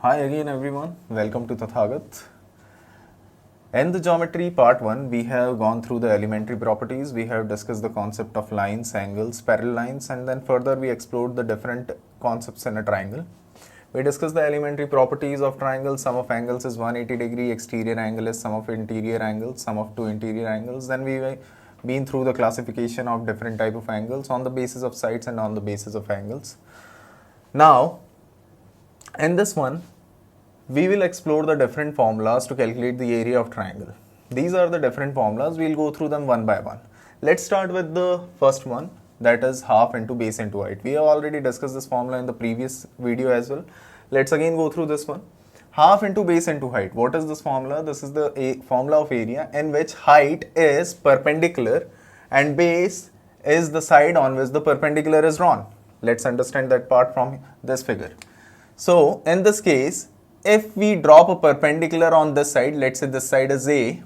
Hi again everyone, welcome to Tathagat. In the geometry part 1, we have gone through the elementary properties, we have discussed the concept of lines, angles, parallel lines, and then further we explored the different concepts in a triangle. We discussed the elementary properties of triangles. Sum of angles is 180 degree, exterior angle is sum of interior angles, sum of two interior angles. Then we been through the classification of different type of angles on the basis of sides and on the basis of angles. Now, in this one, we will explore the different formulas to calculate the area of triangle. These are the different formulas, we will go through them one by one. Let's start with the first one, that is half into base into height. We have already discussed this formula in the previous video as well. Let's again go through this one. Half into base into height. What is this formula? This is the formula of area in which height is perpendicular and base is the side on which the perpendicular is drawn. Let's understand that part from this figure. So in this case, if we drop a perpendicular on this side, let's say this side is A,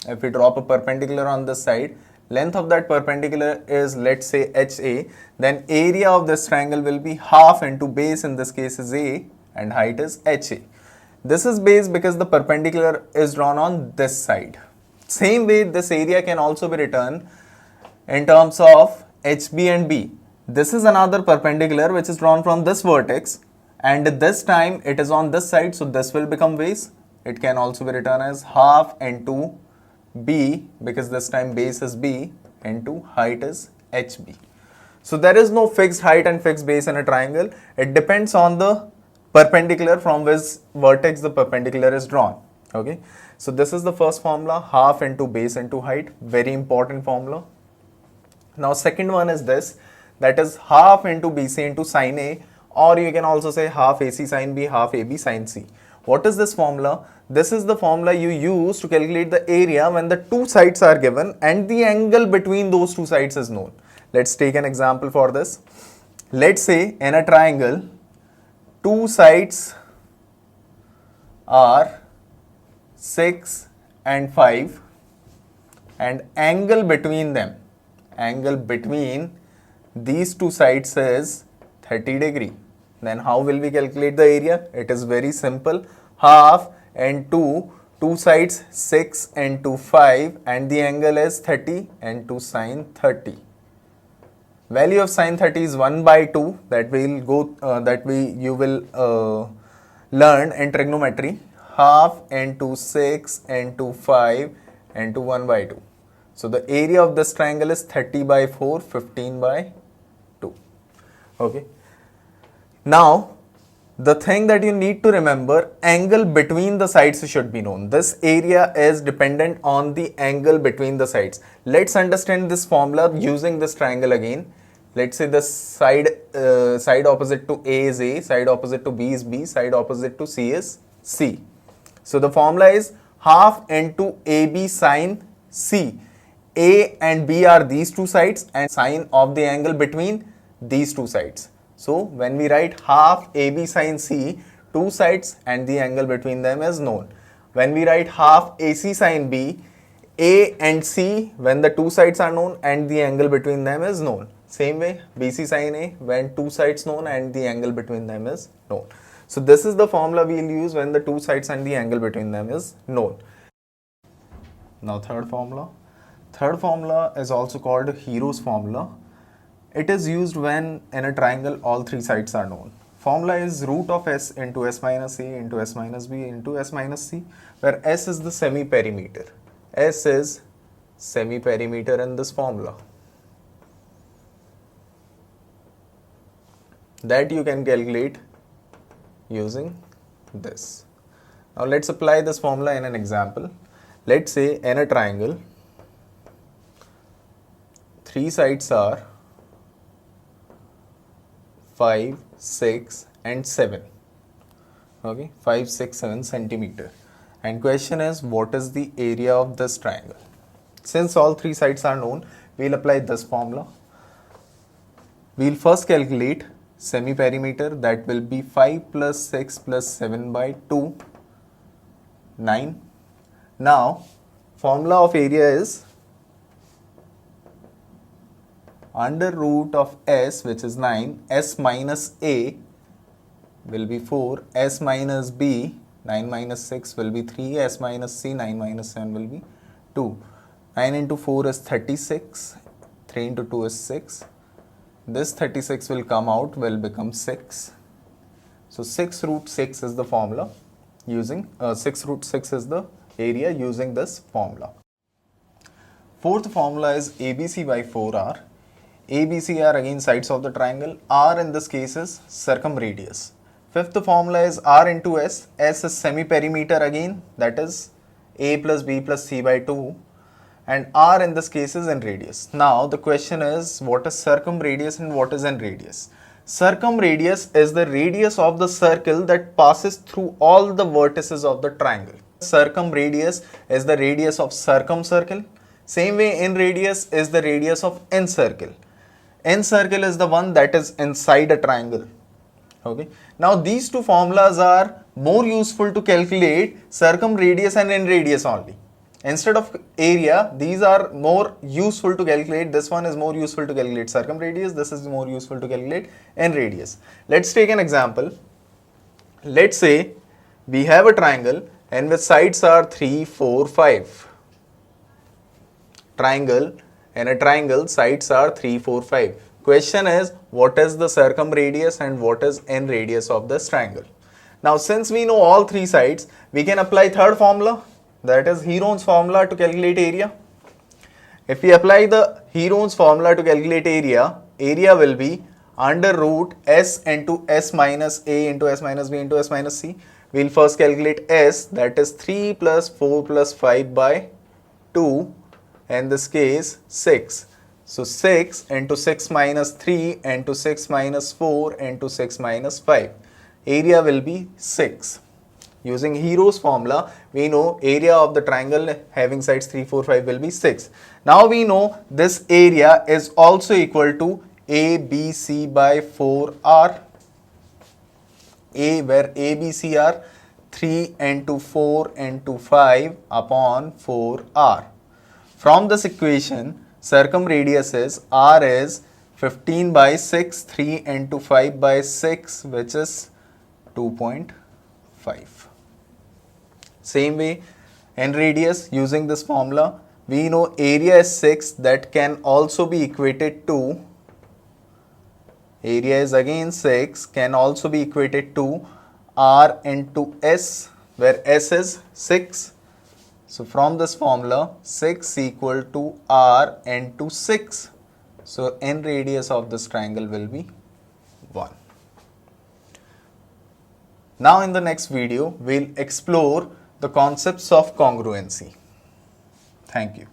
if we drop a perpendicular on this side, length of that perpendicular is, let's say, HA, then area of this triangle will be half into base, in this case is A, and height is HA. This is base because the perpendicular is drawn on this side. Same way, this area can also be written in terms of HB and B. This is another perpendicular which is drawn from this vertex, and this time it is on this side, so this will become base. It can also be written as half into B because this time base is B into height is HB. So there is no fixed height and fixed base in a triangle. It depends on the perpendicular from which vertex the perpendicular is drawn. Okay, so this is the first formula, half into base into height, very important formula. Now second one is this, that is half into BC into sin A, or you can also say half AC sin B, half AB sin C. What is this formula? This is the formula you use to calculate the area when the two sides are given and the angle between those two sides is known. Let's take an example for this. Let's say in a triangle, two sides are 6 and 5 and angle between these two sides is 30 degree. Then how will we calculate the area? It is very simple. Half into two sides 6 and 2 5 and the angle is 30 and 2 sin 30. Value of sin 30 is 1 by 2, that you will learn in trigonometry. Half into 6 into 5 into 1 by 2. So the area of this triangle is 30 by 4, 15 by 2. Okay. Now, the thing that you need to remember, angle between the sides should be known. This area is dependent on the angle between the sides. Let's understand this formula using this triangle again. Let's say the side opposite to A is A, side opposite to B is B, side opposite to C is C. So the formula is half into AB sin C. A and B are these two sides and sine of the angle between these two sides. So when we write half AB sin C, two sides and the angle between them is known. When we write half AC sin B, A and C, when the two sides are known and the angle between them is known. Same way BC sin A, when two sides known and the angle between them is known. So this is the formula we will use when the two sides and the angle between them is known. Now third formula. Third formula is also called Hero's formula. It is used when in a triangle all three sides are known. Formula is root of S into S minus A into S minus B into S minus C, where S is the semi-perimeter. S is semi-perimeter in this formula. That you can calculate using this. Now let's apply this formula in an example. Let's say in a triangle, three sides are 5, 6 and 7. Okay, 5, 6, 7 centimeter. And question is, what is the area of this triangle? Since all three sides are known, we will apply this formula. We will first calculate semi-perimeter, that will be 5 plus 6 plus 7 by 2, 9. Now, formula of area is under root of S, which is 9, S minus A will be 4, s minus b, 9 minus 6 will be 3, s minus c, 9 minus 7 will be 2. 9 into 4 is 36, 3 into 2 is 6. This 36 will come out, will become 6. So 6 root 6 is the formula using, 6 root 6 is the area using this formula. Fourth formula is ABC by 4R. ABC are again sides of the triangle. R in this case is circumradius. Fifth formula is R into S. S is semi-perimeter again, that is A plus B plus C by 2. And R in this case is in radius. Now the question is, what is circumradius and what is in radius? Circumradius is the radius of the circle that passes through all the vertices of the triangle. Circumradius is the radius of circumcircle. Same way, in radius is the radius of incircle. Incircle is the one that is inside a triangle. Okay. Now these two formulas are more useful to calculate circumradius and in radius only. Instead of area, these are more useful to calculate. This one is more useful to calculate circumradius. This is more useful to calculate in radius. Let's take an example. Let's say we have a triangle and with sides are 3, 4, 5. Triangle, and a triangle sides are 3, 4, 5. Question is, what is the circumradius and what is in radius of this triangle? Now since we know all three sides, we can apply third formula, that is Heron's formula to calculate area. If we apply the Heron's formula to calculate area, area will be under root s into s minus a into s minus b into s minus c. We will first calculate s, that is 3 plus 4 plus 5 by 2, in this case 6. So 6 into 6 minus 3 into 6 minus 4 into 6 minus 5. Area will be 6. Using Heron's formula, we know area of the triangle having sides 3, 4, 5 will be 6. Now we know this area is also equal to ABC by 4R. A, where ABC are 3 into 4 into 5 upon 4R. From this equation, circumradius is R is 15 by 6, 3 into 5 by 6, which is 2.5. Same way, in radius, using this formula, we know area is 6, that can also be equated to, area is again 6, can also be equated to R into S, where S is 6. So from this formula, 6 equal to R into 6. So in radius of this triangle will be 1. Now in the next video, we'll explore the concepts of congruency. Thank you.